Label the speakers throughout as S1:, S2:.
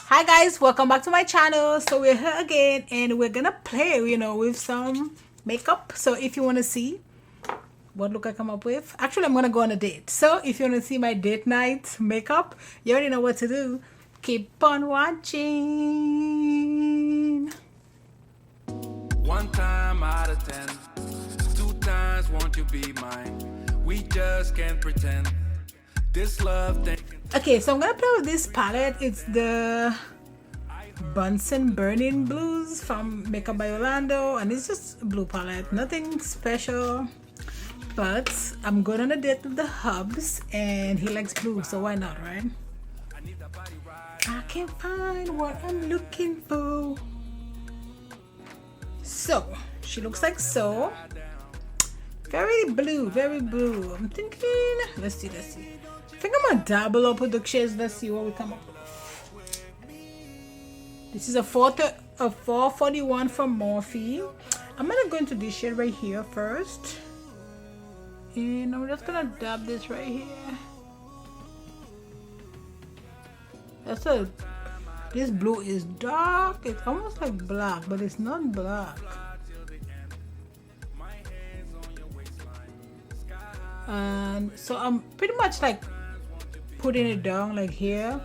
S1: Hi guys, welcome back to my channel. So we're here again and we're gonna play with some makeup. So if you want to see what look I come up with, actually I'm gonna go on a date. So if you want to see my date night makeup, you already know what to do. Keep on watching.
S2: One time out of 10, 2 times won't you be mine? We just can't pretend this love thing.
S1: Okay, so I'm gonna play with this palette. It's the Bunsen Burning Blues from Makeup by Yolondo, and it's just a blue palette, nothing special. But I'm going on a date with the hubs, and he likes blue, so why not, right? I can't find what I'm looking for. So she looks like so. Very blue, very blue. I'm thinking, let's see. I think I'm gonna double up with the shades. Let's see what we come up with. This is a 441 from Morphe. I'm gonna go into this shade right here first, and I'm just gonna dab this right here. This blue is dark. It's almost like black, but it's not black. And so I'm pretty much like putting it down like here,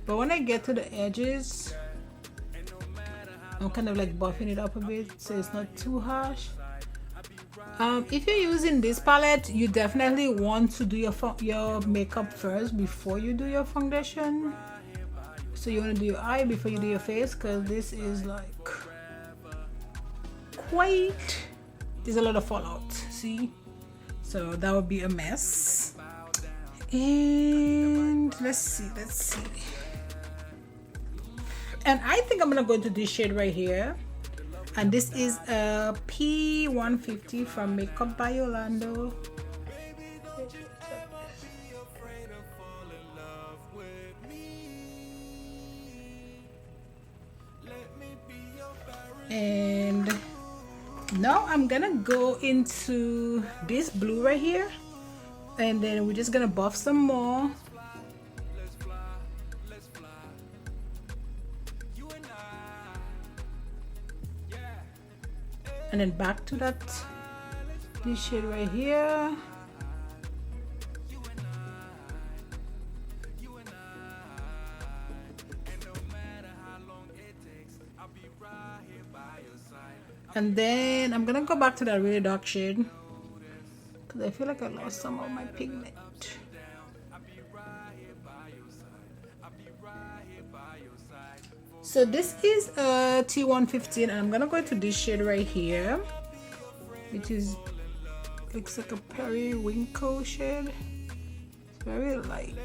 S1: but when I get to the edges, I'm kind of like buffing it up a bit so it's not too harsh. If you're using this palette, you definitely want to do your makeup first before you do your foundation. So you want to do your eye before you do your face, because this is like there's a lot of fallout, see? So that would be a mess. And let's see. And I think I'm gonna go into this shade right here, and this is a P150 from Makeup by Yolondo. And now I'm gonna go into this blue right here, and then we're just gonna buff some more. And then back to this shade right here. And then I'm gonna go back to that really dark shade, because I feel like I lost some of my pigment. So this is a T115, and I'm gonna go into this shade right here, which looks like a periwinkle shade. It's very light.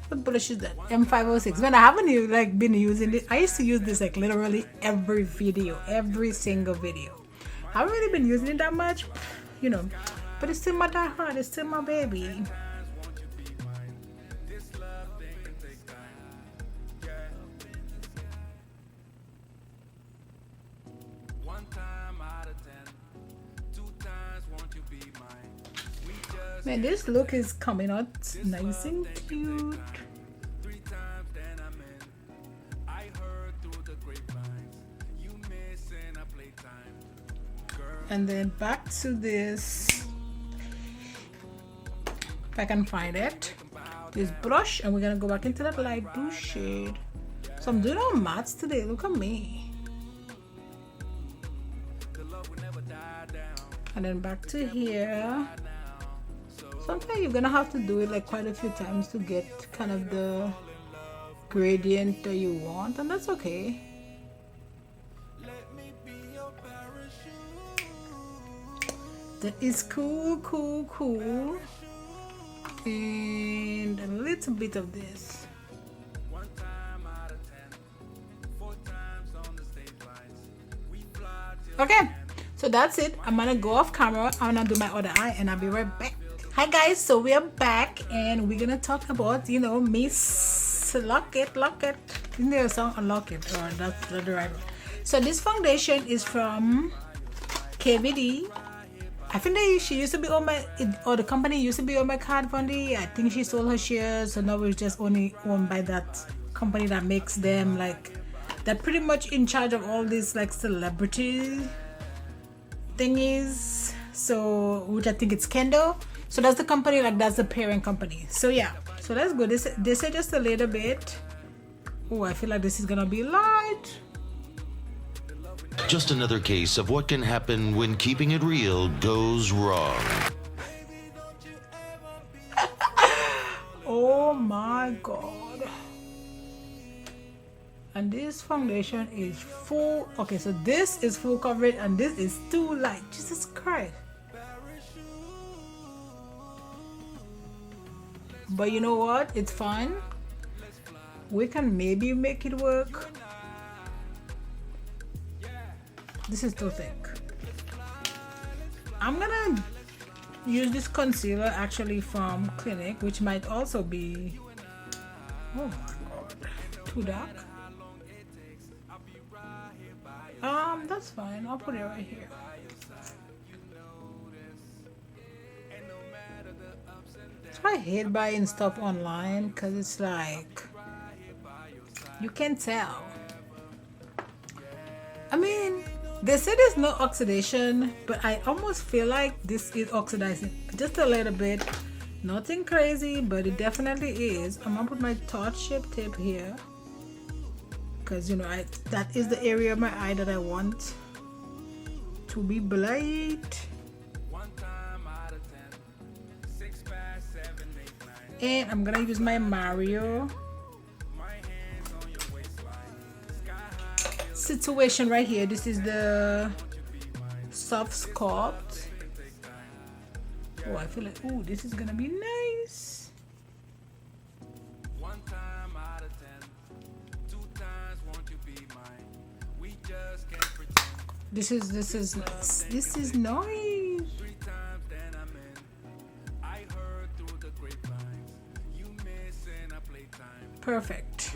S1: What blush is that? M506. Man, I haven't been using it. I used to use this like literally every single video. I haven't really been using it that much, but it's still my diehard. It's still my baby. Man, this look is coming out nice and cute. And then back to this, if I can find it, this blush, and we're gonna go back into that light blue shade. So I'm doing all mattes today. Look at me. And then back to here. Sometimes you're gonna have to do it like quite a few times to get kind of the gradient that you want, and that's okay. That is cool. And a little bit of this. Okay, so that's it. I'm gonna go off camera. I'm gonna do my other eye, and I'll be right back. Hi guys, so we are back, and we're gonna talk about Miss Lock-It. Isn't there a song on Lock-It? Or that's not the right one. So this foundation is from KVD. I think she used to be on my, or the company used to be on my card fundy. I think she sold her shares, so now it's just only owned by that company that makes them. Like, they're pretty much in charge of all these like celebrity thingies. So, which I think it's Kendo. So that's the company, like that's the parent company. So yeah, so that's good. This is just a little bit. Oh, I feel like this is gonna be light.
S3: Just another case of what can happen when keeping it real goes wrong.
S1: Oh my god. And this foundation is full. Okay, so this is full coverage and this is too light. Jesus Christ. But you know what? It's fine. We can maybe make it work. This is too thick. I'm gonna use this concealer actually from Clinique, which might also be, oh my god, too dark. That's fine. I'll put it right here. So I hate buying stuff online because it's like you can't tell. I mean, they say there's no oxidation, but I almost feel like this is oxidizing just a little bit. Nothing crazy, but it definitely is. I'm gonna put my torch shape tape here because, you know, that is the area of my eye that I want to be bright. And I'm gonna use my Mario situation right here. This is the soft sculpt. Oh, I feel like, oh, this is gonna be nice. This is nice. This is nice. Perfect.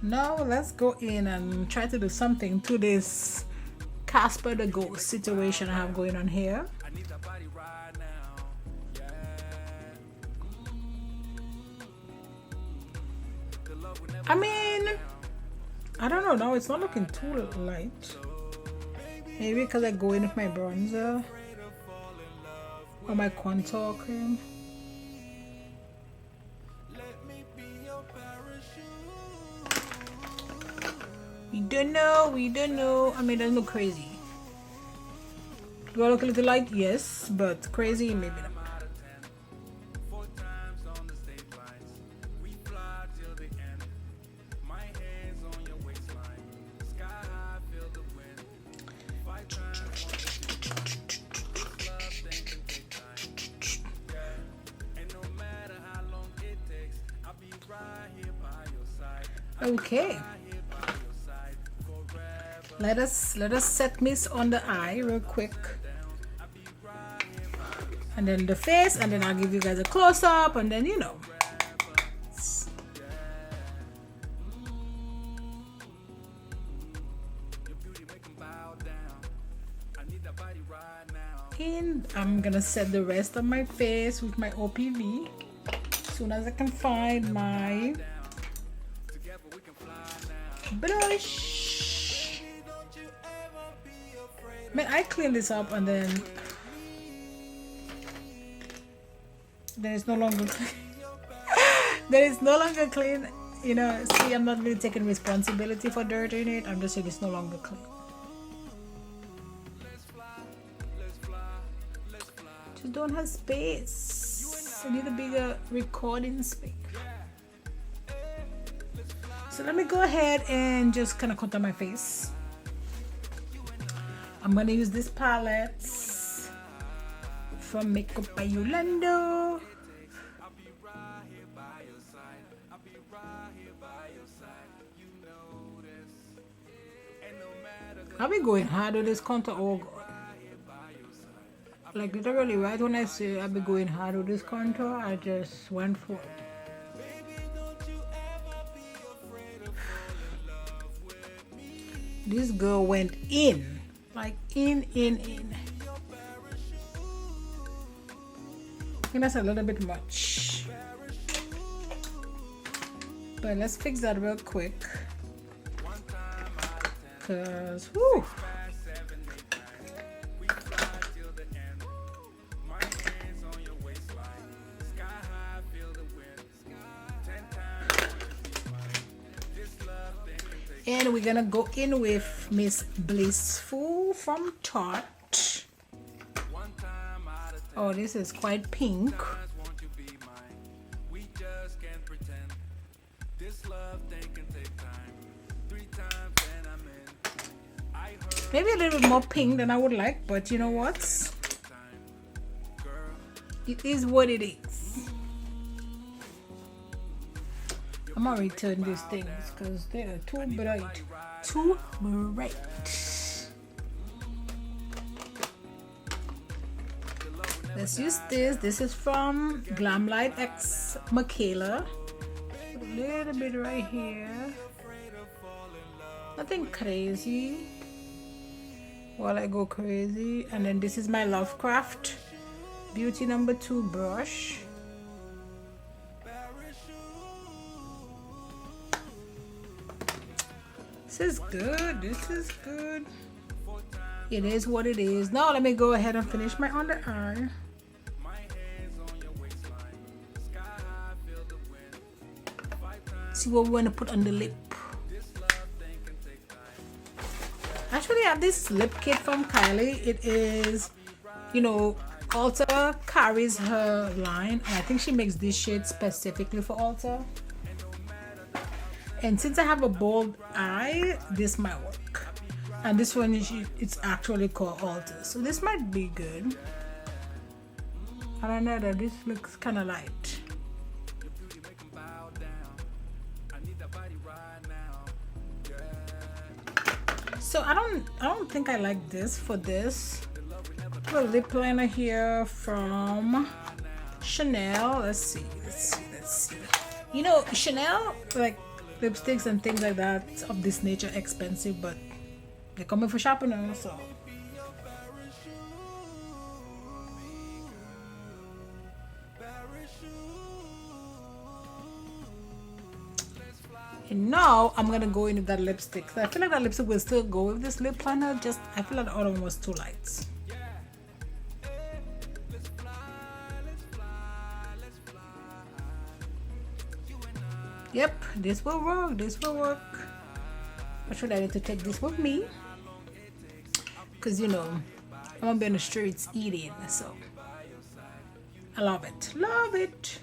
S1: Now let's go in and try to do something to this Casper the Ghost situation I have going on here. I mean, I don't know. Now it's not looking too light. Maybe because I go in with my bronzer or my contour cream. We don't know. I mean, doesn't look crazy. Do I look a little light? Yes, but crazy, maybe not. Okay. Let us set mist on the eye real quick, and then the face, and then I'll give you guys a close-up, and then, you know. And I'm gonna set the rest of my face with my OPV as soon as I can find my blush. Man, I clean this up and then it's no longer clean. Then it's no longer clean. You know, see, I'm not really taking responsibility for dirt in it. I'm just saying it's no longer clean. Just don't have space. I need a bigger recording space. So let me go ahead and just kind of contour my face. I'm gonna use this palette from Makeup by Yolondo. I'll be going hard with this contour. Oh god. Like literally right when I say I'll be going hard with this contour, I just went for it. This girl went in. Like in. think that's a little bit much. But let's fix that real quick. Cause whew. And we're gonna go in with Miss Blissful from Tarte. Oh, this is quite pink. Maybe a little bit more pink than I would like, but you know what? It is what it is. I'm gonna return these things because they are too bright. Too bright. Let's use this. This is from Glam Light X Michaela. A little bit right here. Nothing crazy. While I go crazy. And then this is my Lovecraft Beauty No. 2 brush. This is good. This is good. It is what it is. Now let me go ahead and finish my under eye. See what we want to put on the lip. Actually, I have this lip kit from Kylie. It is, you know, Ulta carries her line, and I think she makes this shade specifically for Ulta. And since I have a bold eye, this might work. And this one is, it's actually called Ulta, so this might be good. I don't know, that this looks kind of light. So I don't think I like this for this. I have a lip liner here from Chanel. Let's see. You know, Chanel, like lipsticks and things like that of this nature, expensive, but they're coming for shopping now, so. And now I'm gonna go in with that lipstick. So I feel like that lipstick will still go with this lip liner. Just I feel like the other one was too light. Yep, this will work. This will work. Actually, I need to take this with me, cause you know I'm gonna be on the streets eating. So I love it. Love it.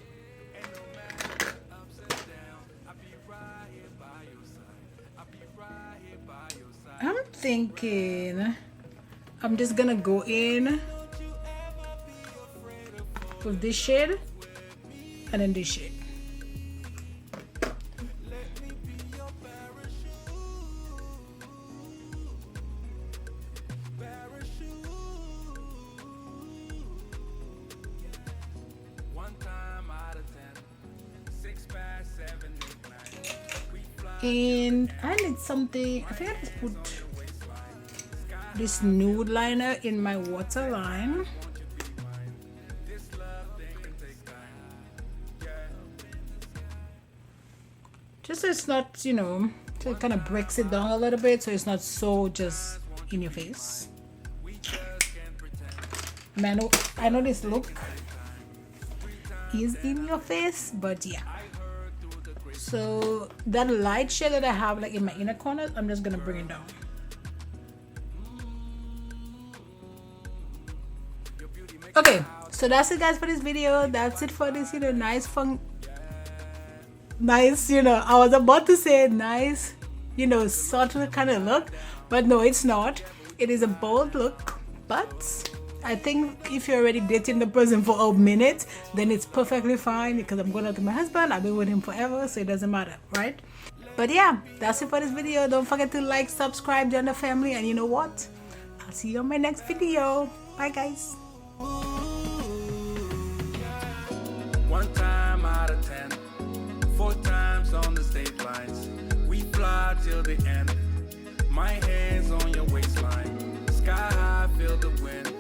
S1: I'm thinking I'm just gonna go in with this shade and then this shade. And I need something. I think I just put this nude liner in my waterline. Just so it's not, you know, so it kind of breaks it down a little bit, so it's not so just in your face. I know this look is in your face, but yeah. So that light shade that I have like in my inner corners, I'm just gonna bring it down. Okay, so that's it guys for this video. That's it for this, you know, nice, you know, I was about to say nice, you know, subtle kind of look, but no, it's not. It is a bold look, but I think if you're already dating the person for a minute, then it's perfectly fine, because I'm going out with my husband. I've been with him forever, so it doesn't matter, right? But yeah, that's it for this video. Don't forget to like, subscribe, join the family, and you know what? I'll see you on my next video. Bye guys.
S2: 1 time out of 10, 4 times on the state lines. We fly till the end. My hands on your waistline. Sky high, feel the wind.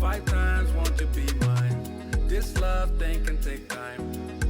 S2: 5 times, won't you be mine? This This love thing can take time.